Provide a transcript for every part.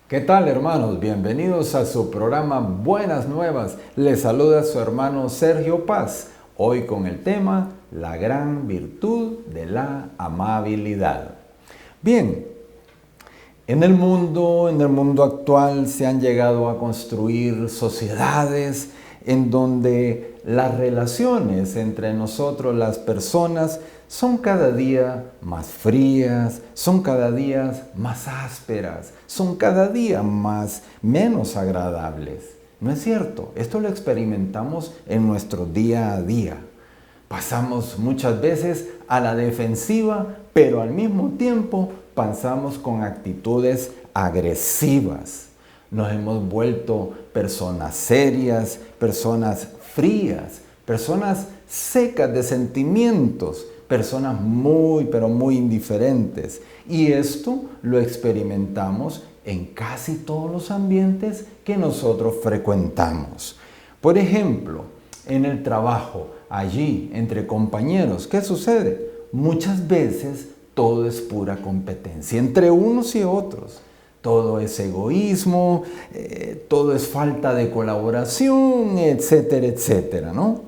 ¿Qué tal, hermanos? Bienvenidos a su programa Buenas Nuevas. Les saluda su hermano Sergio Paz, hoy con el tema La gran virtud de la amabilidad. Bien, en el mundo actual se han llegado a construir sociedades en donde las relaciones entre nosotros, las personas, son cada día más frías, son cada día más ásperas, son cada día menos agradables. ¿No es cierto? Esto lo experimentamos en nuestro día a día. Pasamos muchas veces a la defensiva, pero al mismo tiempo pasamos con actitudes agresivas. Nos hemos vuelto personas serias, personas frías, personas secas de sentimientos, personas pero muy indiferentes. Y esto lo experimentamos en casi todos los ambientes que nosotros frecuentamos. Por ejemplo, en el trabajo, allí, entre compañeros, ¿qué sucede? Muchas veces todo es pura competencia entre unos y otros. Todo es egoísmo, todo es falta de colaboración, etcétera, etcétera, ¿no?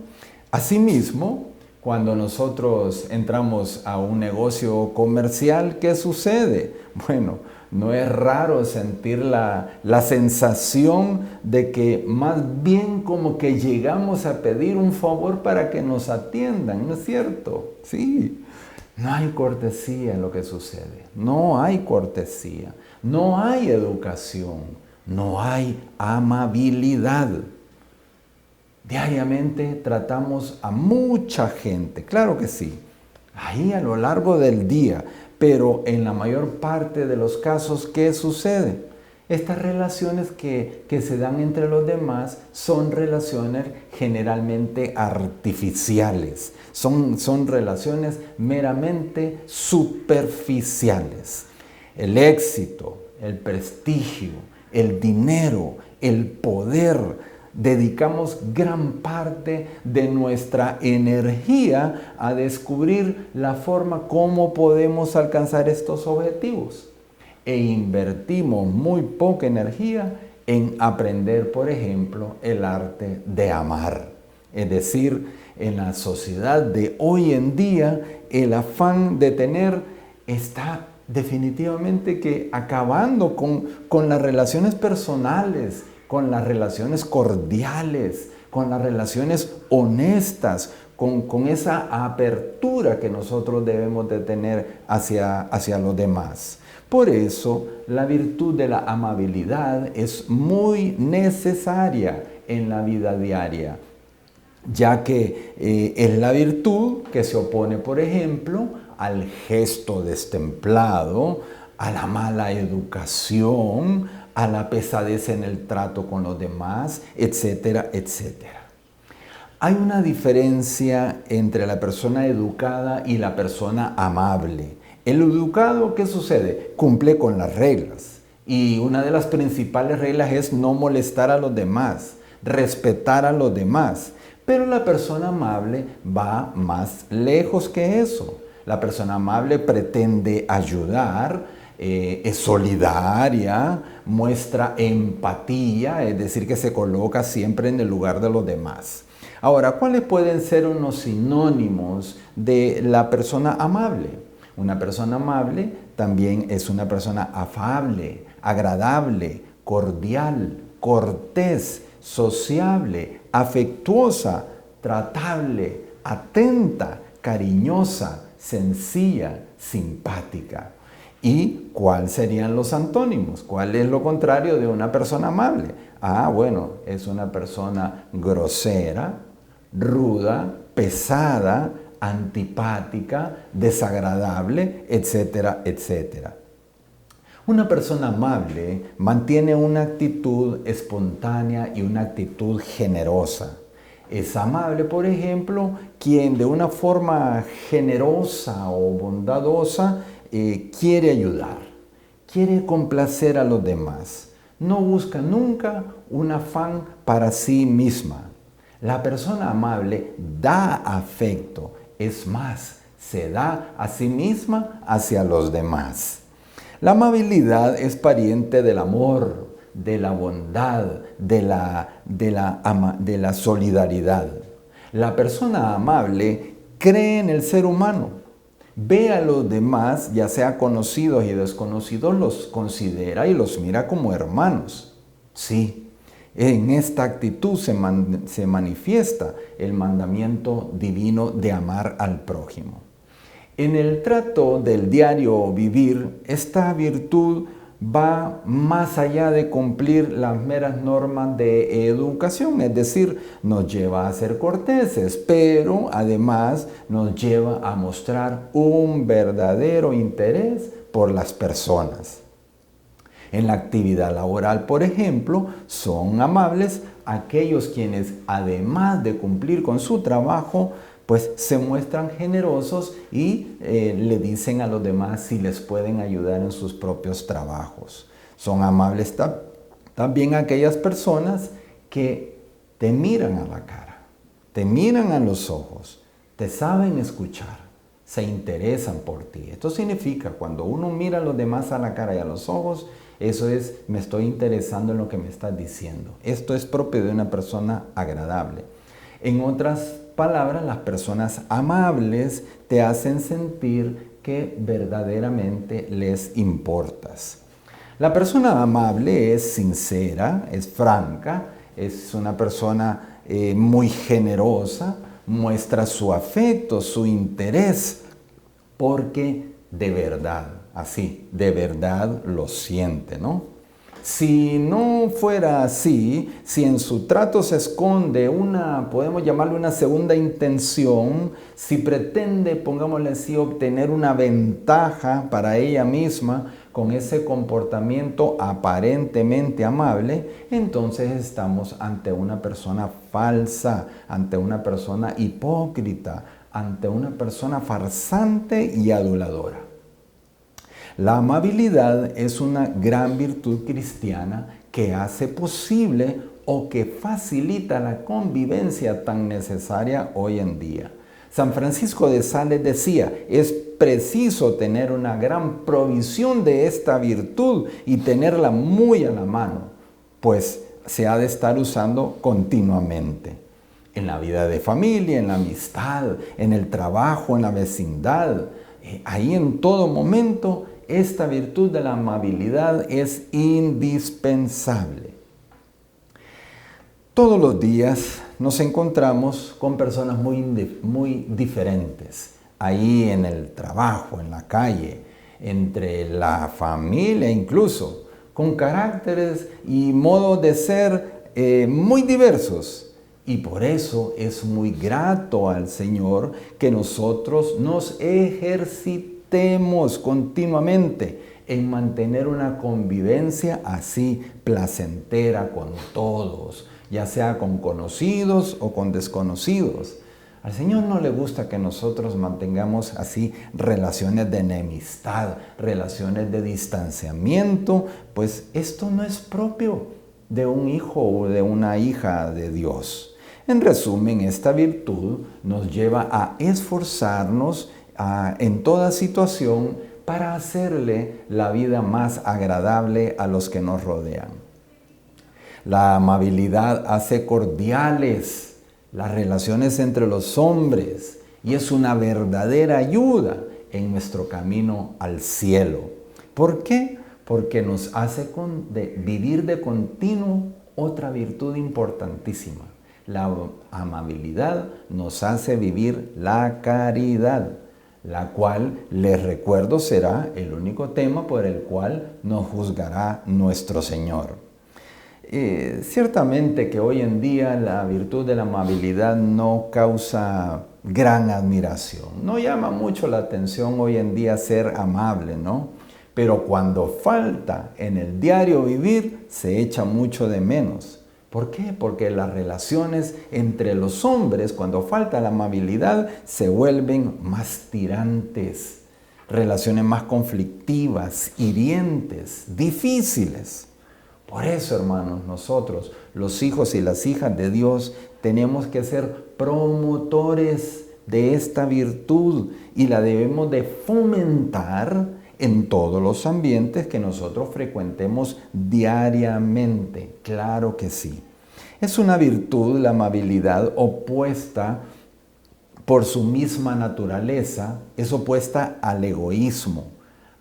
Asimismo, cuando nosotros entramos a un negocio comercial, ¿qué sucede? Bueno, no es raro sentir la sensación de que más bien como que llegamos a pedir un favor para que nos atiendan, ¿no es cierto? Sí, no hay cortesía en lo que sucede, no hay cortesía, no hay educación, no hay amabilidad. Diariamente tratamos a mucha gente, claro que sí, ahí a lo largo del día, pero en la mayor parte de los casos, ¿qué sucede? Estas relaciones que se dan entre los demás son relaciones generalmente artificiales, son relaciones meramente superficiales. El éxito, el prestigio, el dinero, el poder, dedicamos gran parte de nuestra energía a descubrir la forma como podemos alcanzar estos objetivos e invertimos muy poca energía en aprender, por ejemplo, el arte de amar. Es decir, en la sociedad de hoy en día, el afán de tener está definitivamente que acabando con las relaciones personales, con las relaciones cordiales, con las relaciones honestas, con esa apertura que nosotros debemos de tener hacia los demás. Por eso, la virtud de la amabilidad es muy necesaria en la vida diaria, ya que es la virtud que se opone, por ejemplo, al gesto destemplado, a la mala educación, a la pesadez en el trato con los demás, etcétera, etcétera. Hay una diferencia entre la persona educada y la persona amable. El educado, ¿qué sucede? Cumple con las reglas. Y una de las principales reglas es no molestar a los demás, respetar a los demás. Pero la persona amable va más lejos que eso. La persona amable pretende ayudar, es solidaria, muestra empatía, es decir, que se coloca siempre en el lugar de los demás. Ahora, ¿cuáles pueden ser unos sinónimos de la persona amable? Una persona amable también es una persona afable, agradable, cordial, cortés, sociable, afectuosa, tratable, atenta, cariñosa, sencilla, simpática. ¿Y cuáles serían los antónimos? ¿Cuál es lo contrario de una persona amable? Bueno, es una persona grosera, ruda, pesada, antipática, desagradable, etcétera, etcétera. Una persona amable mantiene una actitud espontánea y una actitud generosa. Es amable, por ejemplo, quien de una forma generosa o bondadosa quiere ayudar, quiere complacer a los demás. No busca nunca un afán para sí misma. La persona amable da afecto, es más, se da a sí misma hacia los demás. La amabilidad es pariente del amor, de la bondad, de la solidaridad. La persona amable cree en el ser humano, ve a los demás, ya sea conocidos y desconocidos, los considera y los mira como hermanos. Sí, en esta actitud se manifiesta el mandamiento divino de amar al prójimo. En el trato del diario vivir, esta virtud va más allá de cumplir las meras normas de educación, es decir, nos lleva a ser corteses, pero además nos lleva a mostrar un verdadero interés por las personas. En la actividad laboral, por ejemplo, son amables aquellos quienes, además de cumplir con su trabajo, pues se muestran generosos y le dicen a los demás si les pueden ayudar en sus propios trabajos. Son amables también aquellas personas que te miran a la cara, te miran a los ojos, te saben escuchar, se interesan por ti. Esto significa, cuando uno mira a los demás a la cara y a los ojos, eso es, me estoy interesando en lo que me estás diciendo. Esto es propio de una persona agradable. En otras palabras, las personas amables te hacen sentir que verdaderamente les importas. La persona amable es sincera, es franca, es una persona muy generosa, muestra su afecto, su interés, porque de verdad, así, de verdad lo siente, ¿no? Si no fuera así, si en su trato se esconde podemos llamarle una segunda intención, si pretende, pongámosle así, obtener una ventaja para ella misma con ese comportamiento aparentemente amable, entonces estamos ante una persona falsa, ante una persona hipócrita, ante una persona farsante y aduladora. La amabilidad es una gran virtud cristiana que hace posible o que facilita la convivencia tan necesaria hoy en día. San Francisco de Sales decía, es preciso tener una gran provisión de esta virtud y tenerla muy a la mano, pues se ha de estar usando continuamente. En la vida de familia, en la amistad, en el trabajo, en la vecindad, ahí en todo momento, esta virtud de la amabilidad es indispensable. Todos los días nos encontramos con personas muy diferentes. Ahí en el trabajo, en la calle, entre la familia incluso, con caracteres y modos de ser muy diversos. Y por eso es muy grato al Señor que nosotros nos ejercitemos continuamente en mantener una convivencia así placentera con todos, ya sea con conocidos o con desconocidos. Al Señor no le gusta que nosotros mantengamos así relaciones de enemistad, relaciones de distanciamiento, pues esto no es propio de un hijo o de una hija de Dios. En resumen, esta virtud nos lleva a esforzarnos en toda situación para hacerle la vida más agradable a los que nos rodean. La amabilidad hace cordiales las relaciones entre los hombres y es una verdadera ayuda en nuestro camino al cielo. ¿Por qué? Porque nos hace vivir de continuo otra virtud importantísima. La amabilidad nos hace vivir la caridad, la cual, les recuerdo, será el único tema por el cual nos juzgará nuestro Señor. Ciertamente que hoy en día la virtud de la amabilidad no causa gran admiración. No llama mucho la atención hoy en día ser amable, ¿no? Pero cuando falta en el diario vivir, se echa mucho de menos. ¿Por qué? Porque las relaciones entre los hombres, cuando falta la amabilidad, se vuelven más tirantes, relaciones más conflictivas, hirientes, difíciles. Por eso, hermanos, nosotros, los hijos y las hijas de Dios, tenemos que ser promotores de esta virtud y la debemos de fomentar en todos los ambientes que nosotros frecuentemos diariamente. Claro que sí. Es una virtud, la amabilidad, opuesta por su misma naturaleza, es opuesta al egoísmo,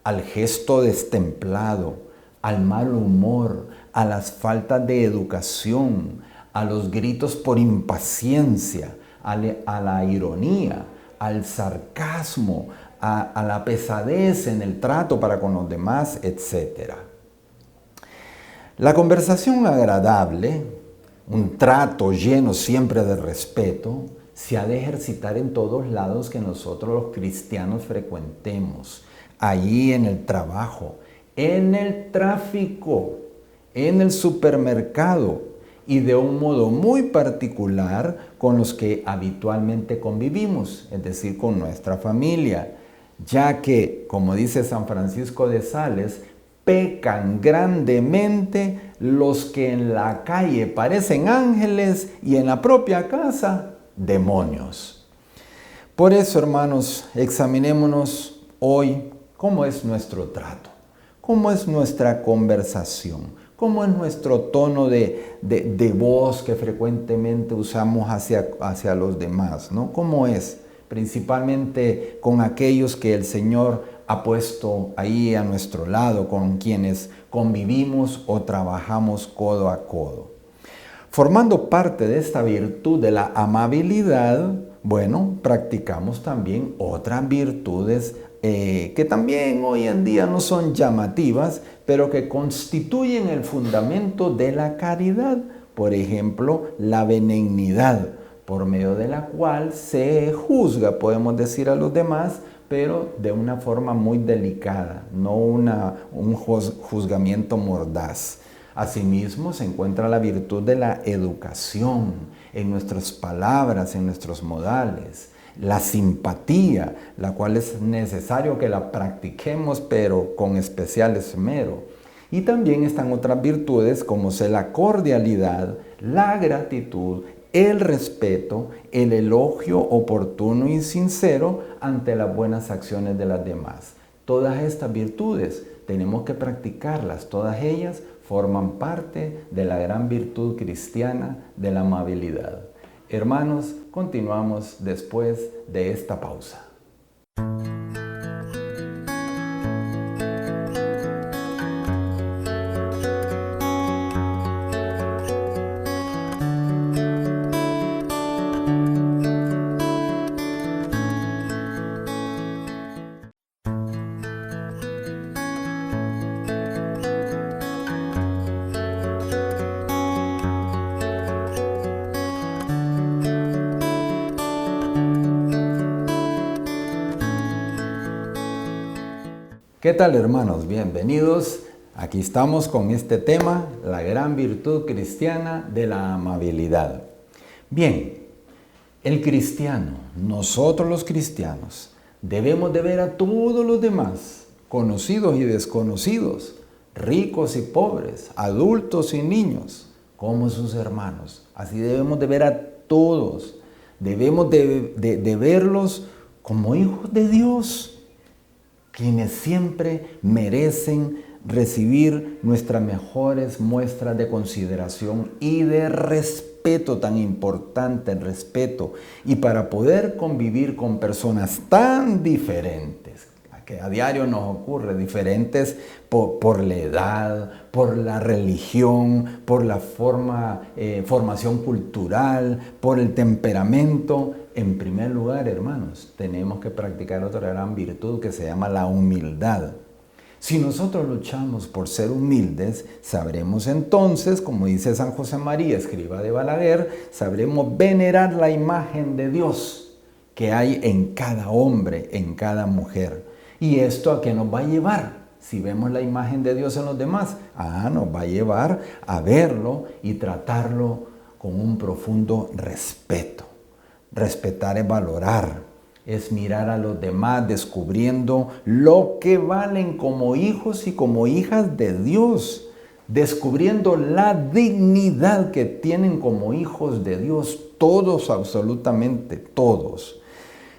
al gesto destemplado, al mal humor, a las faltas de educación, a los gritos por impaciencia, a la ironía, al sarcasmo, a la pesadez en el trato para con los demás, etc. La conversación agradable, un trato lleno siempre de respeto, se ha de ejercitar en todos lados que nosotros los cristianos frecuentemos, allí en el trabajo, en el tráfico, en el supermercado y de un modo muy particular con los que habitualmente convivimos, es decir, con nuestra familia, ya que, como dice San Francisco de Sales, pecan grandemente los que en la calle parecen ángeles y en la propia casa demonios. Por eso, hermanos, examinémonos hoy cómo es nuestro trato, cómo es nuestra conversación, cómo es nuestro tono de voz que frecuentemente usamos hacia los demás, ¿no? ¿Cómo es? Principalmente con aquellos que el Señor ha puesto ahí a nuestro lado, con quienes convivimos o trabajamos codo a codo. Formando parte de esta virtud de la amabilidad, bueno, practicamos también otras virtudes que también hoy en día no son llamativas, pero que constituyen el fundamento de la caridad. Por ejemplo, la benignidad, por medio de la cual se juzga, podemos decir, a los demás, pero de una forma muy delicada, no un juzgamiento mordaz. Asimismo, se encuentra la virtud de la educación en nuestras palabras, en nuestros modales. La simpatía, la cual es necesario que la practiquemos, pero con especial esmero. Y también están otras virtudes como la cordialidad, la gratitud, el respeto, el elogio oportuno y sincero ante las buenas acciones de las demás. Todas estas virtudes tenemos que practicarlas, todas ellas forman parte de la gran virtud cristiana de la amabilidad. Hermanos, continuamos después de esta pausa. ¿Qué tal, hermanos? Bienvenidos. Aquí estamos con este tema, la gran virtud cristiana de la amabilidad. Bien, el cristiano, nosotros los cristianos, debemos de ver a todos los demás, conocidos y desconocidos, ricos y pobres, adultos y niños, como sus hermanos. Así debemos de ver a todos. Debemos de verlos como hijos de Dios, quienes siempre merecen recibir nuestras mejores muestras de consideración y de respeto, tan importante el respeto, y para poder convivir con personas tan diferentes, que a diario nos ocurre, diferentes por la edad, por la religión, por la formación cultural, por el temperamento. En primer lugar, hermanos, tenemos que practicar otra gran virtud que se llama la humildad. Si nosotros luchamos por ser humildes, sabremos entonces, como dice San José María, escriba de Balaguer, sabremos venerar la imagen de Dios que hay en cada hombre, en cada mujer. ¿Y esto a qué nos va a llevar? Si vemos la imagen de Dios en los demás, nos va a llevar a verlo y tratarlo con un profundo respeto. Respetar es valorar, es mirar a los demás descubriendo lo que valen como hijos y como hijas de Dios, descubriendo la dignidad que tienen como hijos de Dios, todos, absolutamente todos.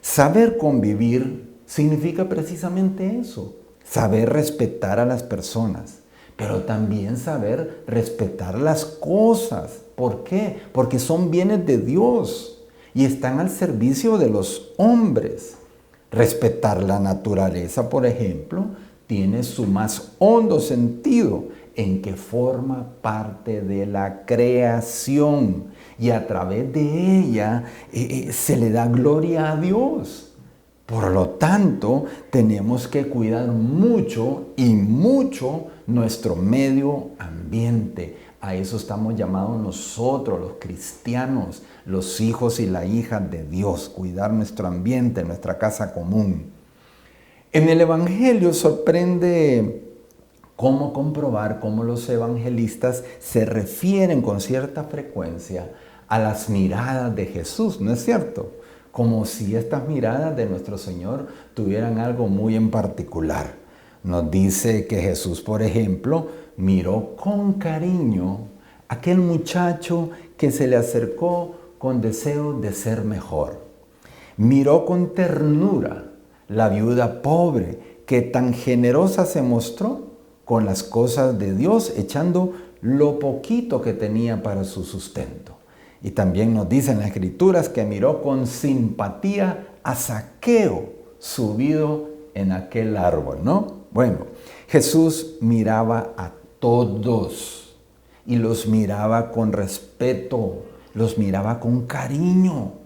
Saber convivir significa precisamente eso, saber respetar a las personas, pero también saber respetar las cosas. ¿Por qué? Porque son bienes de Dios y están al servicio de los hombres. Respetar la naturaleza, por ejemplo, tiene su más hondo sentido en que forma parte de la creación y a través de ella se le da gloria a Dios. Por lo tanto, tenemos que cuidar mucho y mucho nuestro medio ambiente. A eso estamos llamados nosotros, los cristianos, los hijos y las hijas de Dios, cuidar nuestro ambiente, nuestra casa común. En el Evangelio sorprende cómo comprobar cómo los evangelistas se refieren con cierta frecuencia a las miradas de Jesús, ¿no es cierto? Como si estas miradas de nuestro Señor tuvieran algo muy en particular. Nos dice que Jesús, por ejemplo, miró con cariño a aquel muchacho que se le acercó con deseo de ser mejor. Miró con ternura la viuda pobre que tan generosa se mostró con las cosas de Dios, echando lo poquito que tenía para su sustento. Y también nos dicen las Escrituras que miró con simpatía a Zaqueo, subido en aquel árbol, ¿no? Bueno, Jesús miraba a todos y los miraba con respeto, los miraba con cariño.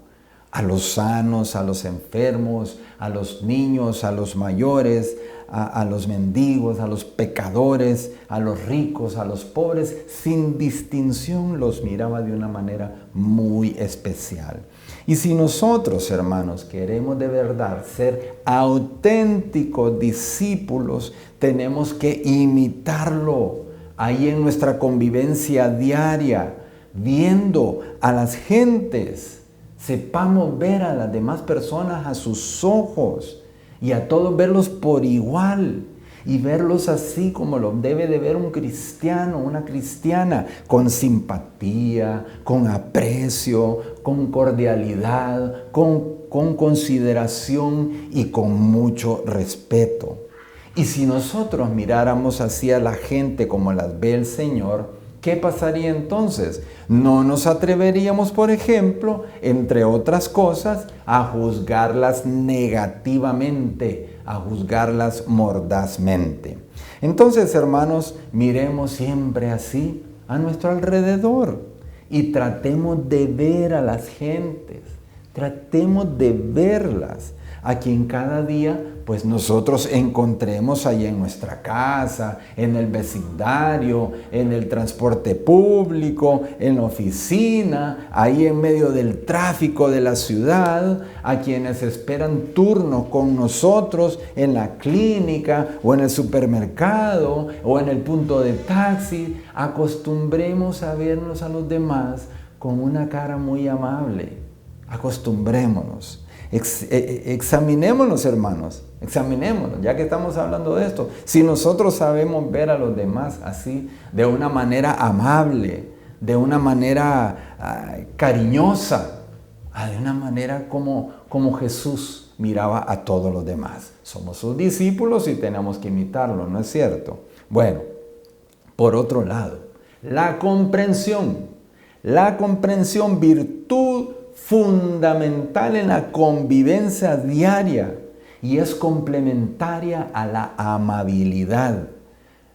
A los sanos, a los enfermos, a los niños, a los mayores, a los mendigos, a los pecadores, a los ricos, a los pobres, sin distinción los miraba de una manera muy especial. Y si nosotros, hermanos, queremos de verdad ser auténticos discípulos, tenemos que imitarlo ahí en nuestra convivencia diaria, viendo a las gentes. Sepamos ver a las demás personas a sus ojos y a todos verlos por igual y verlos así como lo debe de ver un cristiano, una cristiana, con simpatía, con aprecio, con cordialidad, con consideración y con mucho respeto. Y si nosotros miráramos así a la gente como las ve el Señor, ¿qué pasaría entonces? No nos atreveríamos, por ejemplo, entre otras cosas, a juzgarlas negativamente, a juzgarlas mordazmente. Entonces, hermanos, miremos siempre así a nuestro alrededor y tratemos de ver a las gentes, tratemos de verlas a quien cada día pues nosotros encontremos ahí en nuestra casa, en el vecindario, en el transporte público, en la oficina, ahí en medio del tráfico de la ciudad, a quienes esperan turno con nosotros en la clínica o en el supermercado o en el punto de taxi. Acostumbremos a vernos a los demás con una cara muy amable. Acostumbrémonos. Examinémonos, hermanos, examinémonos, ya que estamos hablando de esto. Si nosotros sabemos ver a los demás así, de una manera amable, de una manera cariñosa, de una manera como Jesús miraba a todos los demás. Somos sus discípulos y tenemos que imitarlo, ¿no es cierto? Bueno, por otro lado, la comprensión, virtud fundamental en la convivencia diaria y es complementaria a la amabilidad.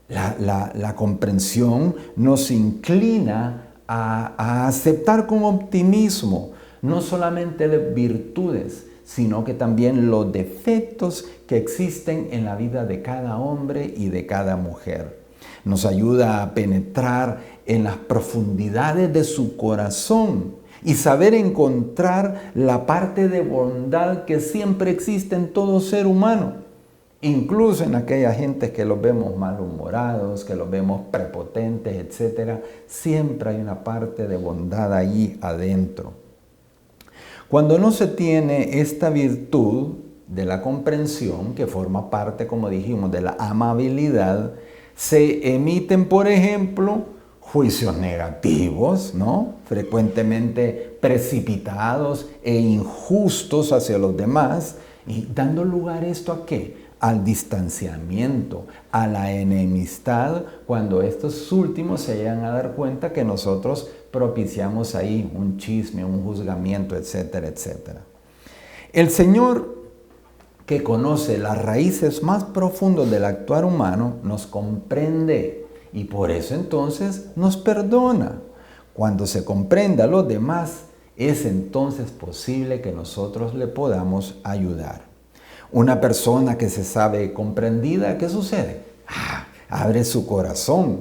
La comprensión nos inclina a aceptar con optimismo no solamente las virtudes, sino que también los defectos que existen en la vida de cada hombre y de cada mujer. Nos ayuda a penetrar en las profundidades de su corazón y saber encontrar la parte de bondad que siempre existe en todo ser humano, incluso en aquella gente que los vemos malhumorados, que los vemos prepotentes, etc. Siempre hay una parte de bondad ahí adentro. Cuando no se tiene esta virtud de la comprensión, que forma parte, como dijimos, de la amabilidad, se emiten, por ejemplo, juicios negativos, ¿no? Frecuentemente precipitados e injustos hacia los demás. ¿Y dando lugar esto a qué? al distanciamiento, a la enemistad, cuando estos últimos se llegan a dar cuenta que nosotros propiciamos ahí un chisme, un juzgamiento, etcétera, etcétera. El Señor, que conoce las raíces más profundas del actuar humano, nos comprende y por eso entonces nos perdona. Cuando se comprenda a los demás, es entonces posible que nosotros le podamos ayudar. Una persona que se sabe comprendida, ¿qué sucede? Abre su corazón.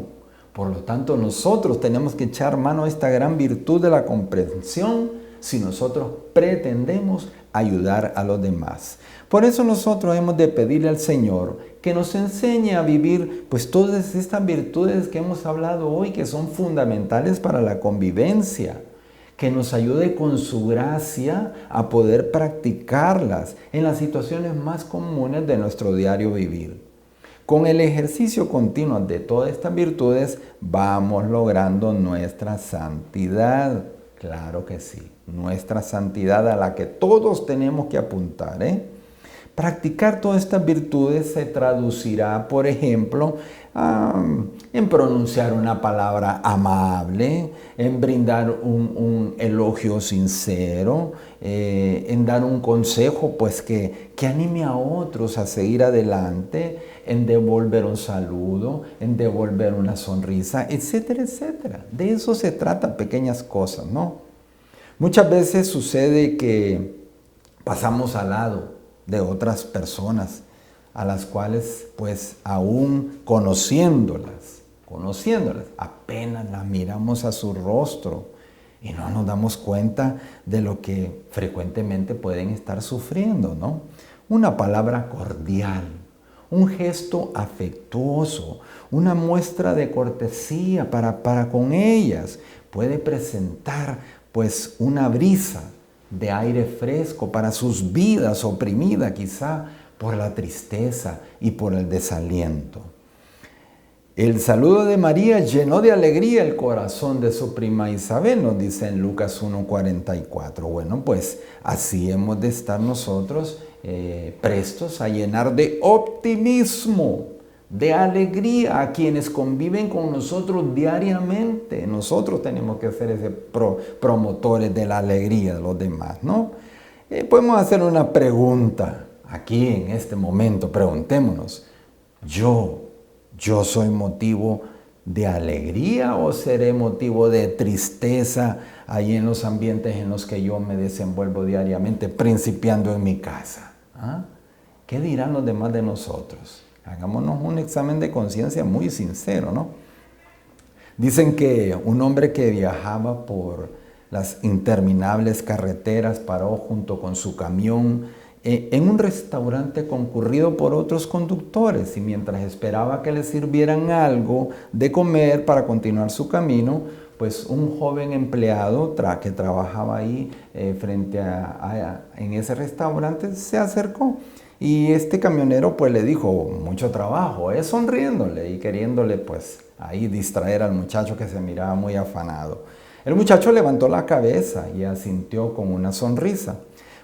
Por lo tanto, nosotros tenemos que echar mano a esta gran virtud de la comprensión si nosotros pretendemos ayudar a los demás. Por eso nosotros hemos de pedirle al Señor que nos enseñe a vivir pues todas estas virtudes que hemos hablado hoy, que son fundamentales para la convivencia. Que nos ayude con su gracia a poder practicarlas en las situaciones más comunes de nuestro diario vivir. Con el ejercicio continuo de todas estas virtudes vamos logrando nuestra santidad. Claro que sí, nuestra santidad a la que todos tenemos que apuntar, Practicar todas estas virtudes se traducirá, por ejemplo, en pronunciar una palabra amable, en brindar un elogio sincero, en dar un consejo pues que anime a otros a seguir adelante, en devolver un saludo, en devolver una sonrisa, etcétera, etcétera. De eso se trata, pequeñas cosas, ¿no? Muchas veces sucede que pasamos al lado de otras personas a las cuales pues aún conociéndolas, apenas las miramos a su rostro y no nos damos cuenta de lo que frecuentemente pueden estar sufriendo, ¿no? Una palabra cordial, un gesto afectuoso, una muestra de cortesía para con ellas puede presentar pues una brisa de aire fresco para sus vidas oprimidas quizá por la tristeza y por el desaliento. El saludo de María llenó de alegría el corazón de su prima Isabel, nos dice en Lucas 1:44. Bueno, pues así hemos de estar nosotros prestos a llenar de optimismo, de alegría a quienes conviven con nosotros diariamente. Nosotros tenemos que ser ese promotores de la alegría de los demás, ¿no? Podemos hacer una pregunta aquí en este momento. Preguntémonos, ¿yo soy motivo de alegría o seré motivo de tristeza ahí en los ambientes en los que yo me desenvuelvo diariamente, principiando en mi casa? ¿Qué dirán los demás de nosotros? Hagámonos un examen de conciencia muy sincero, ¿no? Dicen que un hombre que viajaba por las interminables carreteras paró junto con su camión en un restaurante concurrido por otros conductores y mientras esperaba que le sirvieran algo de comer para continuar su camino, pues un joven empleado que trabajaba ahí en ese restaurante se acercó. Y este camionero pues le dijo, mucho trabajo, sonriéndole y queriéndole pues ahí distraer al muchacho que se miraba muy afanado. El muchacho levantó la cabeza y asintió con una sonrisa.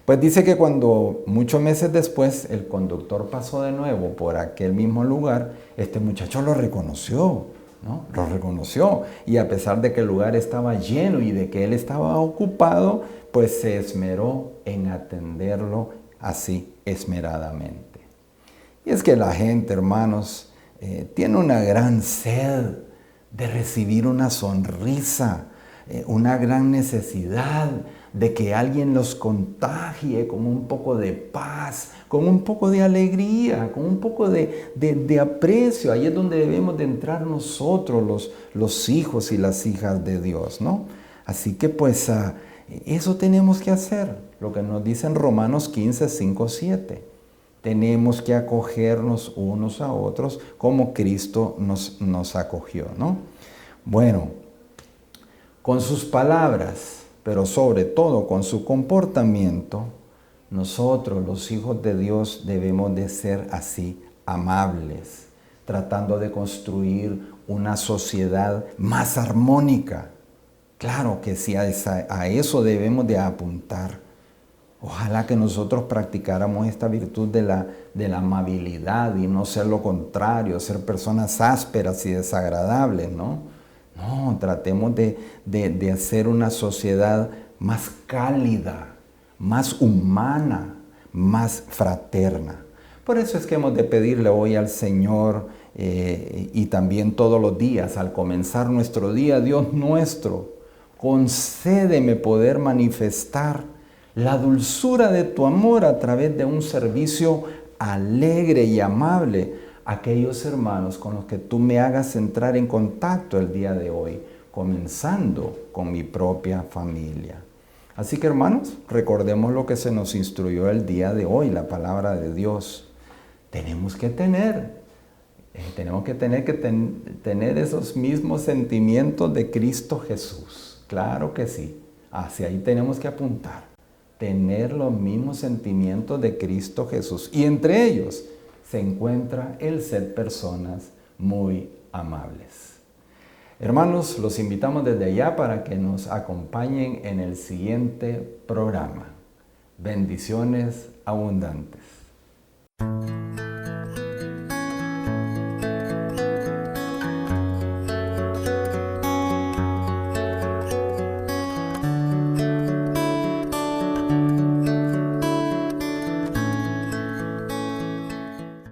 Pues dice que cuando muchos meses después el conductor pasó de nuevo por aquel mismo lugar, este muchacho lo reconoció, ¿no? Lo reconoció y a pesar de que el lugar estaba lleno y de que él estaba ocupado, pues se esmeró en atenderlo así esmeradamente. Y es que la gente, hermanos, tiene una gran sed de recibir una sonrisa, una gran necesidad de que alguien los contagie con un poco de paz, con un poco de alegría, con un poco de aprecio. Ahí es donde debemos de entrar nosotros, los hijos y las hijas de Dios, ¿no? Así que pues eso tenemos que hacer, lo que nos dice en Romanos 15, 5, 7. Tenemos que acogernos unos a otros como Cristo nos acogió, ¿no? Bueno, con sus palabras, pero sobre todo con su comportamiento, nosotros, los hijos de Dios, debemos de ser así, amables, tratando de construir una sociedad más armónica. Claro que sí, a eso debemos de apuntar. Ojalá que nosotros practicáramos esta virtud de la amabilidad y no ser lo contrario, ser personas ásperas y desagradables, ¿no? No, tratemos de hacer una sociedad más cálida, más humana, más fraterna. Por eso es que hemos de pedirle hoy al Señor y también todos los días, al comenzar nuestro día, Dios nuestro, concédeme poder manifestar la dulzura de tu amor a través de un servicio alegre y amable a aquellos hermanos con los que tú me hagas entrar en contacto el día de hoy, comenzando con mi propia familia. Así que hermanos, recordemos lo que se nos instruyó el día de hoy, la palabra de Dios. Tenemos que tener esos mismos sentimientos de Cristo Jesús. Claro que sí, hacia ahí tenemos que apuntar. Tener los mismos sentimientos de Cristo Jesús. Y entre ellos se encuentra el ser personas muy amables. Hermanos, los invitamos desde allá para que nos acompañen en el siguiente programa. Bendiciones abundantes.